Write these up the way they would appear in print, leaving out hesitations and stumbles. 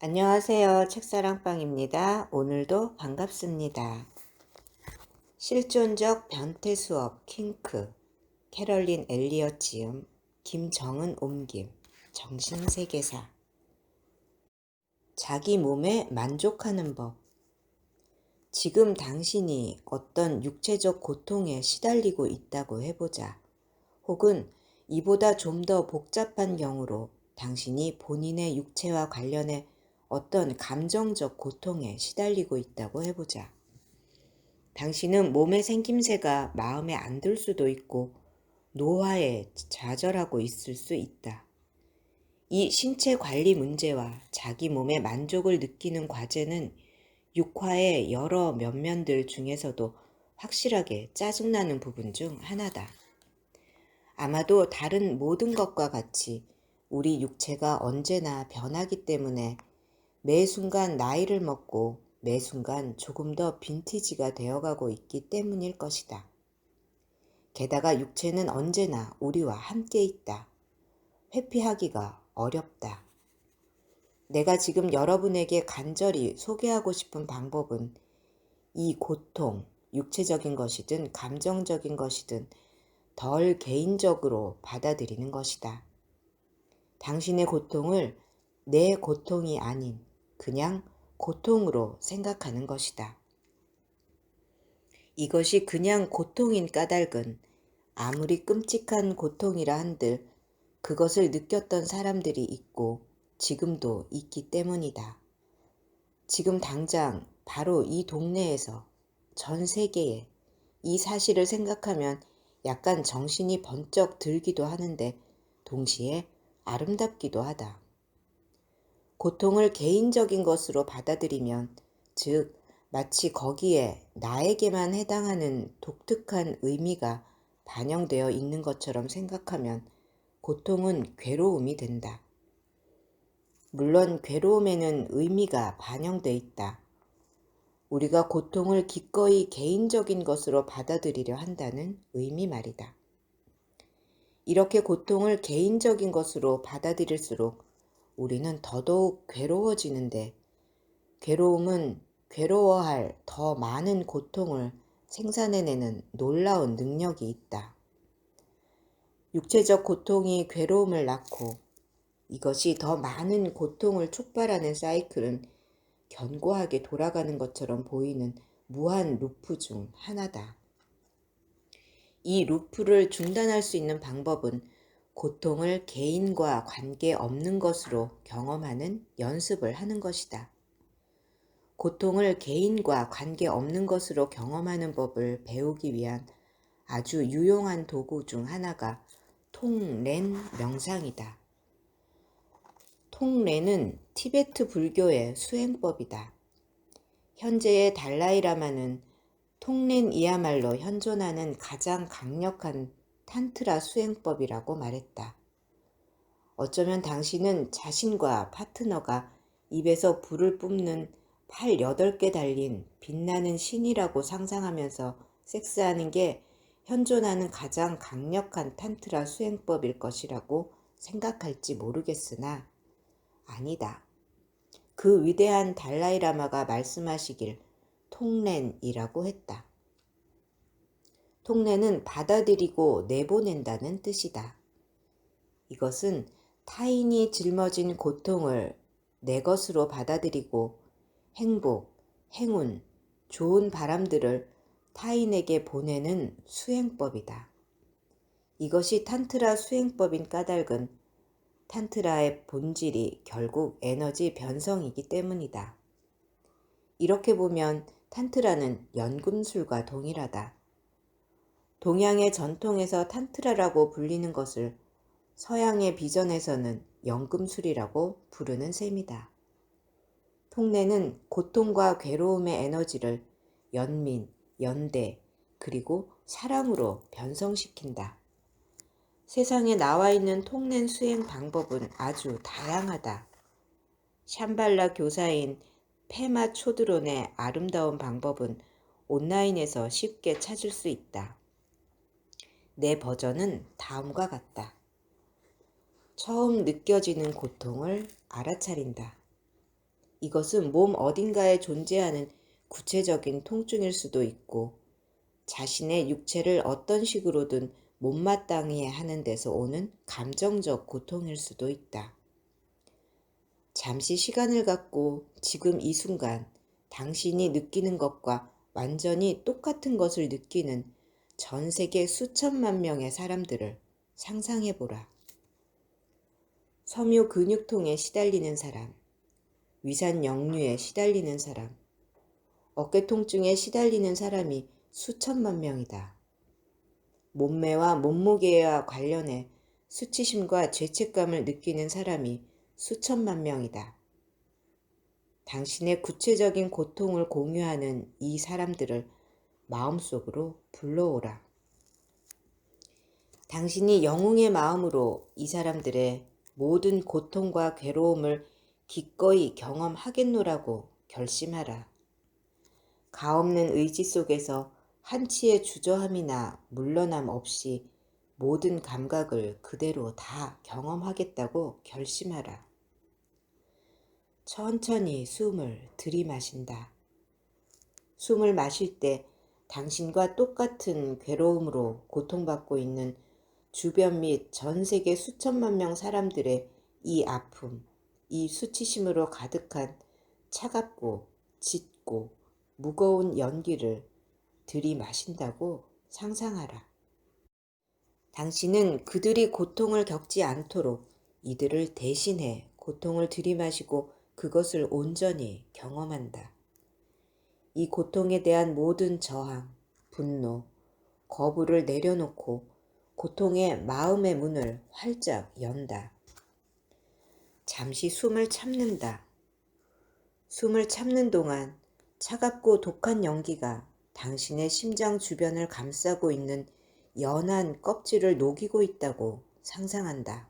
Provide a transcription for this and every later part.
안녕하세요. 책사랑방입니다. 오늘도 반갑습니다. 실존적 변태 수업 킹크, 캐럴린 엘리엇 지음, 김정은 옮김, 정신세계사. 자기 몸에 만족하는 법. 지금 당신이 어떤 육체적 고통에 시달리고 있다고 해보자. 혹은 이보다 좀 더 복잡한 경우로 당신이 본인의 육체와 관련해 어떤 감정적 고통에 시달리고 있다고 해보자. 당신은 몸의 생김새가 마음에 안 들 수도 있고 노화에 좌절하고 있을 수 있다. 이 신체 관리 문제와 자기 몸의 만족을 느끼는 과제는 육화의 여러 면면들 중에서도 확실하게 짜증나는 부분 중 하나다. 아마도 다른 모든 것과 같이 우리 육체가 언제나 변하기 때문에 매 순간 나이를 먹고 매 순간 조금 더 빈티지가 되어가고 있기 때문일 것이다. 게다가 육체는 언제나 우리와 함께 있다. 회피하기가 어렵다. 내가 지금 여러분에게 간절히 소개하고 싶은 방법은 이 고통, 육체적인 것이든 감정적인 것이든 덜 개인적으로 받아들이는 것이다. 당신의 고통을 내 고통이 아닌 그냥 고통으로 생각하는 것이다. 이것이 그냥 고통인 까닭은 아무리 끔찍한 고통이라 한들 그것을 느꼈던 사람들이 있고 지금도 있기 때문이다. 지금 당장 바로 이 동네에서 전 세계에 이 사실을 생각하면 약간 정신이 번쩍 들기도 하는데 동시에 아름답기도 하다. 고통을 개인적인 것으로 받아들이면, 즉 마치 거기에 나에게만 해당하는 독특한 의미가 반영되어 있는 것처럼 생각하면 고통은 괴로움이 된다. 물론 괴로움에는 의미가 반영돼 있다. 우리가 고통을 기꺼이 개인적인 것으로 받아들이려 한다는 의미 말이다. 이렇게 고통을 개인적인 것으로 받아들일수록 우리는 더더욱 괴로워지는데, 괴로움은 괴로워할 더 많은 고통을 생산해내는 놀라운 능력이 있다. 육체적 고통이 괴로움을 낳고 이것이 더 많은 고통을 촉발하는 사이클은 견고하게 돌아가는 것처럼 보이는 무한 루프 중 하나다. 이 루프를 중단할 수 있는 방법은 고통을 개인과 관계없는 것으로 경험하는 연습을 하는 것이다. 고통을 개인과 관계없는 것으로 경험하는 법을 배우기 위한 아주 유용한 도구 중 하나가 통렌 명상이다. 통렌은 티베트 불교의 수행법이다. 현재의 달라이라마는 통렌이야말로 현존하는 가장 강력한 탄트라 수행법이라고 말했다. 어쩌면 당신은 자신과 파트너가 입에서 불을 뿜는 팔 8개 달린 빛나는 신이라고 상상하면서 섹스하는 게 현존하는 가장 강력한 탄트라 수행법일 것이라고 생각할지 모르겠으나 아니다. 그 위대한 달라이라마가 말씀하시길 통렌이라고 했다. 통렌은 받아들이고 내보낸다는 뜻이다. 이것은 타인이 짊어진 고통을 내 것으로 받아들이고 행복, 행운, 좋은 바람들을 타인에게 보내는 수행법이다. 이것이 탄트라 수행법인 까닭은 탄트라의 본질이 결국 에너지 변성이기 때문이다. 이렇게 보면 탄트라는 연금술과 동일하다. 동양의 전통에서 탄트라라고 불리는 것을 서양의 비전에서는 연금술이라고 부르는 셈이다. 통내는 고통과 괴로움의 에너지를 연민, 연대, 그리고 사랑으로 변성시킨다. 세상에 나와 있는 통낸 수행 방법은 아주 다양하다. 샴발라 교사인 페마 초드론의 아름다운 방법은 온라인에서 쉽게 찾을 수 있다. 내 버전은 다음과 같다. 처음 느껴지는 고통을 알아차린다. 이것은 몸 어딘가에 존재하는 구체적인 통증일 수도 있고 자신의 육체를 어떤 식으로든 못마땅해 하는 데서 오는 감정적 고통일 수도 있다. 잠시 시간을 갖고 지금 이 순간 당신이 느끼는 것과 완전히 똑같은 것을 느끼는 전 세계 수천만 명의 사람들을 상상해보라. 섬유 근육통에 시달리는 사람, 위산 역류에 시달리는 사람, 어깨 통증에 시달리는 사람이 수천만 명이다. 몸매와 몸무게와 관련해 수치심과 죄책감을 느끼는 사람이 수천만 명이다. 당신의 구체적인 고통을 공유하는 이 사람들을 마음속으로 불러오라. 당신이 영웅의 마음으로 이 사람들의 모든 고통과 괴로움을 기꺼이 경험하겠노라고 결심하라. 가없는 의지 속에서 한치의 주저함이나 물러남 없이 모든 감각을 그대로 다 경험하겠다고 결심하라. 천천히 숨을 들이마신다. 숨을 마실 때 당신과 똑같은 괴로움으로 고통받고 있는 주변 및 전 세계 수천만 명 사람들의 이 아픔, 이 수치심으로 가득한 차갑고 짙고 무거운 연기를 들이마신다고 상상하라. 당신은 그들이 고통을 겪지 않도록 이들을 대신해 고통을 들이마시고 그것을 온전히 경험한다. 이 고통에 대한 모든 저항, 분노, 거부를 내려놓고 고통의 마음의 문을 활짝 연다. 잠시 숨을 참는다. 숨을 참는 동안 차갑고 독한 연기가 당신의 심장 주변을 감싸고 있는 연한 껍질을 녹이고 있다고 상상한다.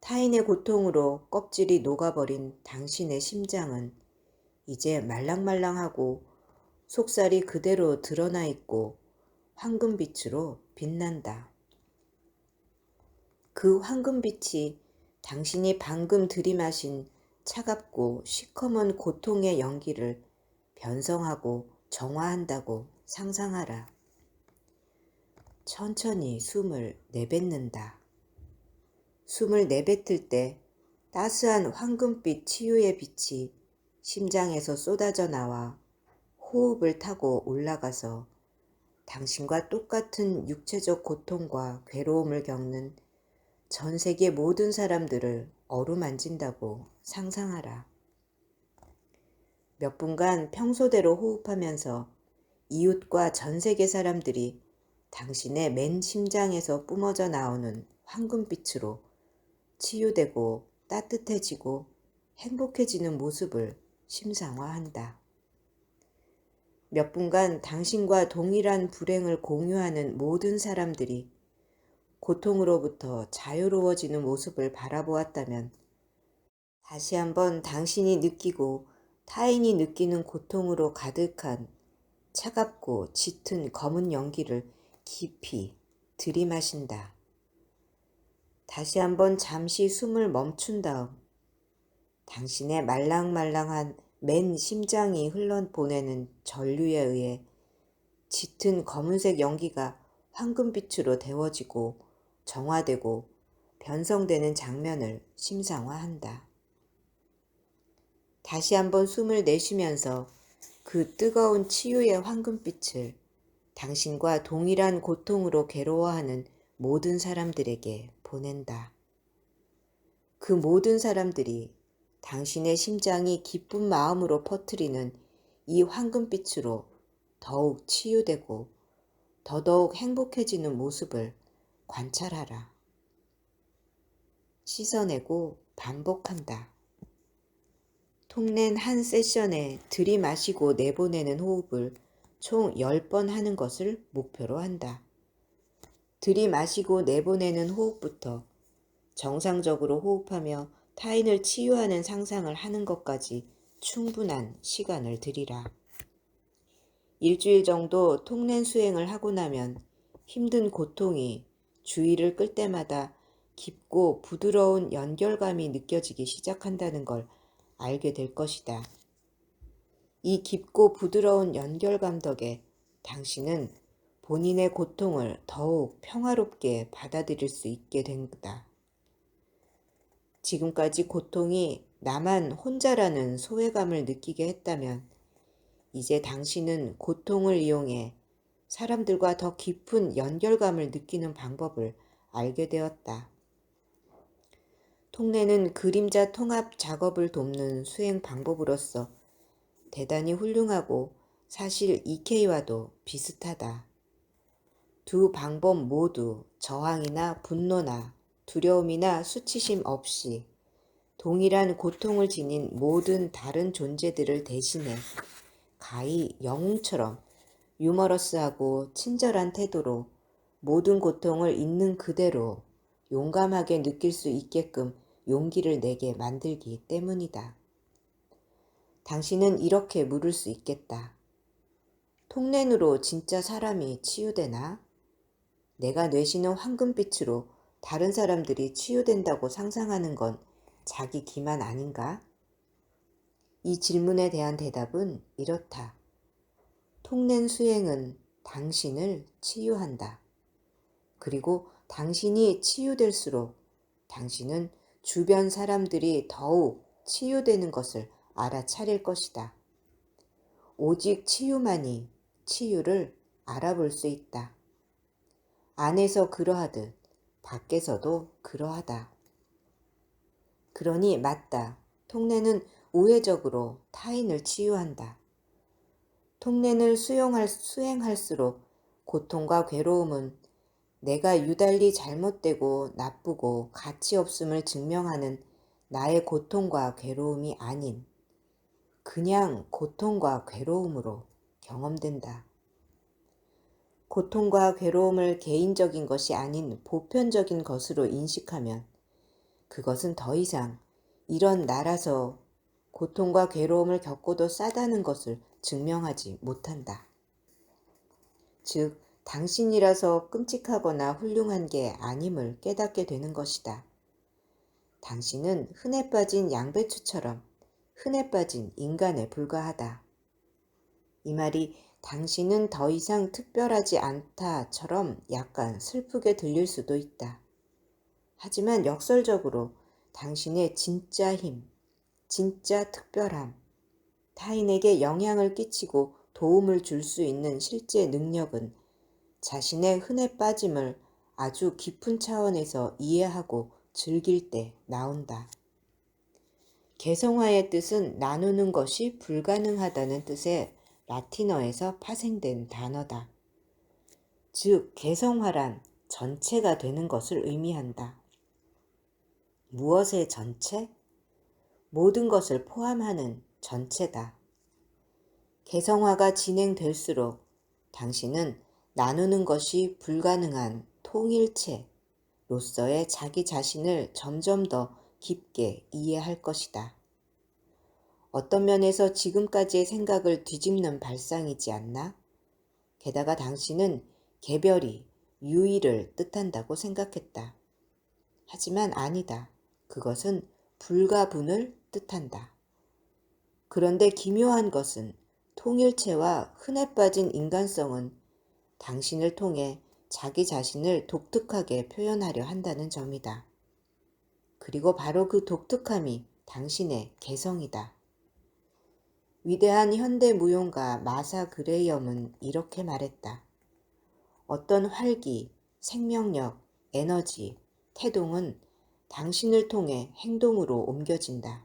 타인의 고통으로 껍질이 녹아버린 당신의 심장은 이제 말랑말랑하고 속살이 그대로 드러나 있고 황금빛으로 빛난다. 그 황금빛이 당신이 방금 들이마신 차갑고 시커먼 고통의 연기를 변성하고 정화한다고 상상하라. 천천히 숨을 내뱉는다. 숨을 내뱉을 때 따스한 황금빛 치유의 빛이 심장에서 쏟아져 나와 호흡을 타고 올라가서 당신과 똑같은 육체적 고통과 괴로움을 겪는 전 세계 모든 사람들을 어루만진다고 상상하라. 몇 분간 평소대로 호흡하면서 이웃과 전 세계 사람들이 당신의 맨 심장에서 뿜어져 나오는 황금빛으로 치유되고 따뜻해지고 행복해지는 모습을 심상화한다. 몇 분간 당신과 동일한 불행을 공유하는 모든 사람들이 고통으로부터 자유로워지는 모습을 바라보았다면 다시 한번 당신이 느끼고 타인이 느끼는 고통으로 가득한 차갑고 짙은 검은 연기를 깊이 들이마신다. 다시 한번 잠시 숨을 멈춘 다음 당신의 말랑말랑한 맨 심장이 흘러보내는 전류에 의해 짙은 검은색 연기가 황금빛으로 데워지고 정화되고 변성되는 장면을 심상화한다. 다시 한번 숨을 내쉬면서 그 뜨거운 치유의 황금빛을 당신과 동일한 고통으로 괴로워하는 모든 사람들에게 보낸다. 그 모든 사람들이 당신의 심장이 기쁜 마음으로 퍼뜨리는 이 황금빛으로 더욱 치유되고 더더욱 행복해지는 모습을 관찰하라. 씻어내고 반복한다. 통낸 한 세션에 들이마시고 내보내는 호흡을 총 10번 하는 것을 목표로 한다. 들이마시고 내보내는 호흡부터 정상적으로 호흡하며 타인을 치유하는 상상을 하는 것까지 충분한 시간을 들이라. 일주일 정도 통낸 수행을 하고 나면 힘든 고통이 주의를 끌 때마다 깊고 부드러운 연결감이 느껴지기 시작한다는 걸 알게 될 것이다. 이 깊고 부드러운 연결감 덕에 당신은 본인의 고통을 더욱 평화롭게 받아들일 수 있게 된다. 지금까지 고통이 나만 혼자라는 소외감을 느끼게 했다면 이제 당신은 고통을 이용해 사람들과 더 깊은 연결감을 느끼는 방법을 알게 되었다. 통례는 그림자 통합 작업을 돕는 수행 방법으로서 대단히 훌륭하고 사실 EK와도 비슷하다. 두 방법 모두 저항이나 분노나 두려움이나 수치심 없이 동일한 고통을 지닌 모든 다른 존재들을 대신해 가히 영웅처럼 유머러스하고 친절한 태도로 모든 고통을 있는 그대로 용감하게 느낄 수 있게끔 용기를 내게 만들기 때문이다. 당신은 이렇게 물을 수 있겠다. 통렌으로 진짜 사람이 치유되나? 내가 내쉬는 황금빛으로 다른 사람들이 치유된다고 상상하는 건 자기 기만 아닌가? 이 질문에 대한 대답은 이렇다. 통렌 수행은 당신을 치유한다. 그리고 당신이 치유될수록 당신은 주변 사람들이 더욱 치유되는 것을 알아차릴 것이다. 오직 치유만이 치유를 알아볼 수 있다. 안에서 그러하듯 밖에서도 그러하다. 그러니 맞다. 통례는 우회적으로 타인을 치유한다. 통례를 수행할수록 고통과 괴로움은 내가 유달리 잘못되고 나쁘고 가치 없음을 증명하는 나의 고통과 괴로움이 아닌 그냥 고통과 괴로움으로 경험된다. 고통과 괴로움을 개인적인 것이 아닌 보편적인 것으로 인식하면 그것은 더 이상 이런 나라서 고통과 괴로움을 겪고도 싸다는 것을 증명하지 못한다. 즉, 당신이라서 끔찍하거나 훌륭한 게 아님을 깨닫게 되는 것이다. 당신은 흔해 빠진 양배추처럼 흔해 빠진 인간에 불과하다. 이 말이 당신은 더 이상 특별하지 않다처럼 약간 슬프게 들릴 수도 있다. 하지만 역설적으로 당신의 진짜 힘, 진짜 특별함, 타인에게 영향을 끼치고 도움을 줄 수 있는 실제 능력은 자신의 흔해 빠짐을 아주 깊은 차원에서 이해하고 즐길 때 나온다. 개성화의 뜻은 나누는 것이 불가능하다는 뜻의 라틴어에서 파생된 단어다. 즉, 개성화란 전체가 되는 것을 의미한다. 무엇의 전체? 모든 것을 포함하는 전체다. 개성화가 진행될수록 당신은 나누는 것이 불가능한 통일체로서의 자기 자신을 점점 더 깊게 이해할 것이다. 어떤 면에서 지금까지의 생각을 뒤집는 발상이지 않나? 게다가 당신은 개별이, 유의를 뜻한다고 생각했다. 하지만 아니다. 그것은 불가분을 뜻한다. 그런데 기묘한 것은 통일체와 흔해 빠진 인간성은 당신을 통해 자기 자신을 독특하게 표현하려 한다는 점이다. 그리고 바로 그 독특함이 당신의 개성이다. 위대한 현대 무용가 마사 그레이엄은 이렇게 말했다. 어떤 활기, 생명력, 에너지, 태동은 당신을 통해 행동으로 옮겨진다.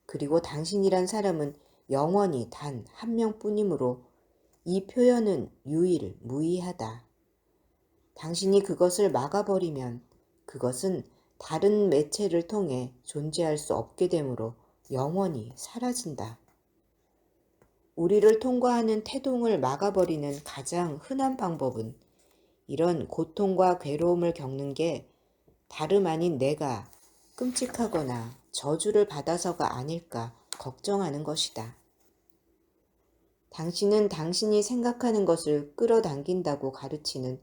그리고 당신이란 사람은 영원히 단 한 명뿐이므로 이 표현은 유일무이하다. 당신이 그것을 막아버리면 그것은 다른 매체를 통해 존재할 수 없게 되므로 영원히 사라진다. 우리를 통과하는 태동을 막아버리는 가장 흔한 방법은 이런 고통과 괴로움을 겪는 게 다름 아닌 내가 끔찍하거나 저주를 받아서가 아닐까 걱정하는 것이다. 당신은 당신이 생각하는 것을 끌어당긴다고 가르치는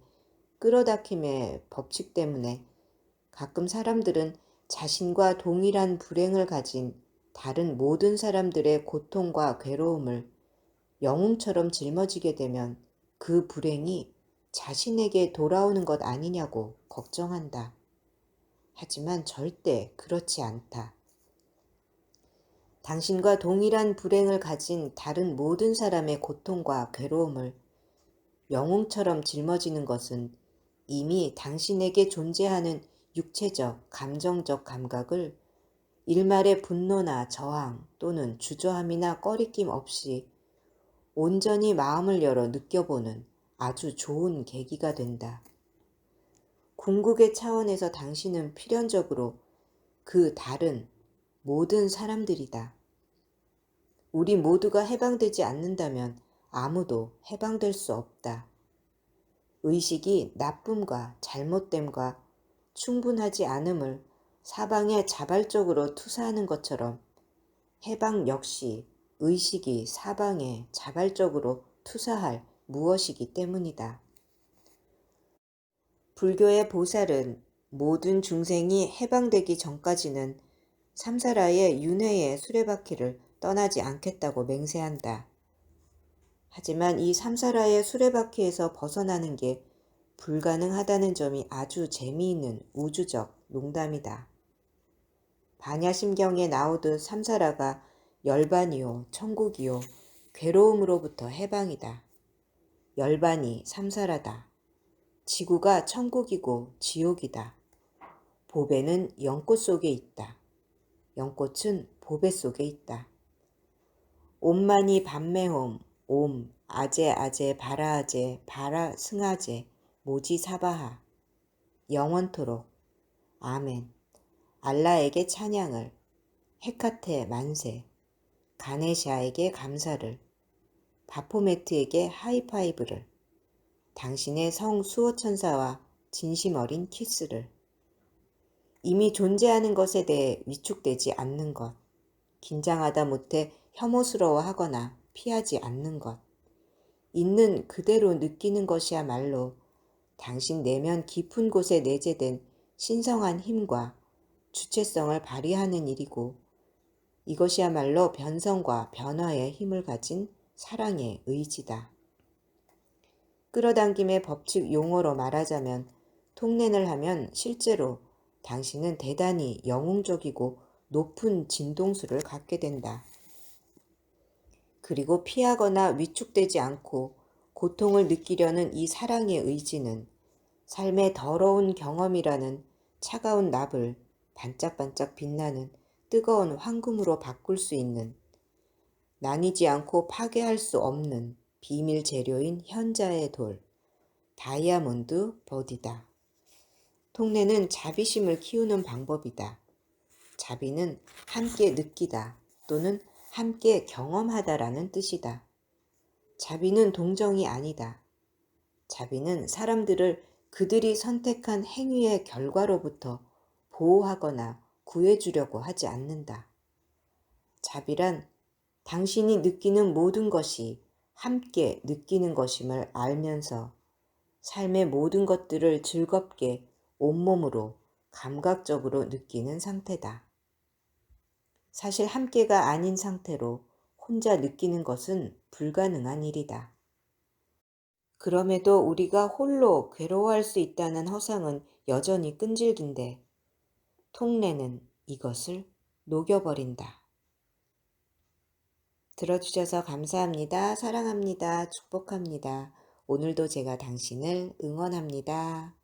끌어당김의 법칙 때문에 가끔 사람들은 자신과 동일한 불행을 가진 다른 모든 사람들의 고통과 괴로움을 영웅처럼 짊어지게 되면 그 불행이 자신에게 돌아오는 것 아니냐고 걱정한다. 하지만 절대 그렇지 않다. 당신과 동일한 불행을 가진 다른 모든 사람의 고통과 괴로움을 영웅처럼 짊어지는 것은 이미 당신에게 존재하는 육체적, 감정적 감각을 일말의 분노나 저항 또는 주저함이나 꺼리낌 없이 온전히 마음을 열어 느껴보는 아주 좋은 계기가 된다. 궁극의 차원에서 당신은 필연적으로 그 다른 모든 사람들이다. 우리 모두가 해방되지 않는다면 아무도 해방될 수 없다. 의식이 나쁨과 잘못됨과 충분하지 않음을 사방에 자발적으로 투사하는 것처럼 해방 역시 의식이 사방에 자발적으로 투사할 무엇이기 때문이다. 불교의 보살은 모든 중생이 해방되기 전까지는 삼사라의 윤회의 수레바퀴를 떠나지 않겠다고 맹세한다. 하지만 이 삼사라의 수레바퀴에서 벗어나는 게 불가능하다는 점이 아주 재미있는 우주적 농담이다. 반야심경에 나오듯 삼사라가 열반이요, 천국이요, 괴로움으로부터 해방이다. 열반이 삼사라다. 지구가 천국이고 지옥이다. 보배는 연꽃 속에 있다. 연꽃은 보배 속에 있다. 옴마니 밤매홈, 옴, 아제 아제 바라아제 바라 승아제 모지 사바하. 영원토록. 아멘. 알라에게 찬양을, 헤카테 만세, 가네샤에게 감사를, 바포메트에게 하이파이브를, 당신의 성 수호천사와 진심 어린 키스를, 이미 존재하는 것에 대해 위축되지 않는 것, 긴장하다 못해 혐오스러워하거나 피하지 않는 것, 있는 그대로 느끼는 것이야말로 당신 내면 깊은 곳에 내재된 신성한 힘과 주체성을 발휘하는 일이고, 이것이야말로 변성과 변화의 힘을 가진 사랑의 의지다. 끌어당김의 법칙 용어로 말하자면 통렌을 하면 실제로 당신은 대단히 영웅적이고 높은 진동수를 갖게 된다. 그리고 피하거나 위축되지 않고 고통을 느끼려는 이 사랑의 의지는 삶의 더러운 경험이라는 차가운 납을 반짝반짝 빛나는 뜨거운 황금으로 바꿀 수 있는, 나뉘지 않고 파괴할 수 없는 비밀 재료인 현자의 돌, 다이아몬드 버디다. 통례는 자비심을 키우는 방법이다. 자비는 함께 느끼다 또는 함께 경험하다라는 뜻이다. 자비는 동정이 아니다. 자비는 사람들을 그들이 선택한 행위의 결과로부터 보호하거나 구해주려고 하지 않는다. 자비란 당신이 느끼는 모든 것이 함께 느끼는 것임을 알면서 삶의 모든 것들을 즐겁게 온몸으로 감각적으로 느끼는 상태다. 사실 함께가 아닌 상태로 혼자 느끼는 것은 불가능한 일이다. 그럼에도 우리가 홀로 괴로워할 수 있다는 허상은 여전히 끈질긴데 통례는 이것을 녹여버린다. 들어주셔서 감사합니다. 사랑합니다. 축복합니다. 오늘도 제가 당신을 응원합니다.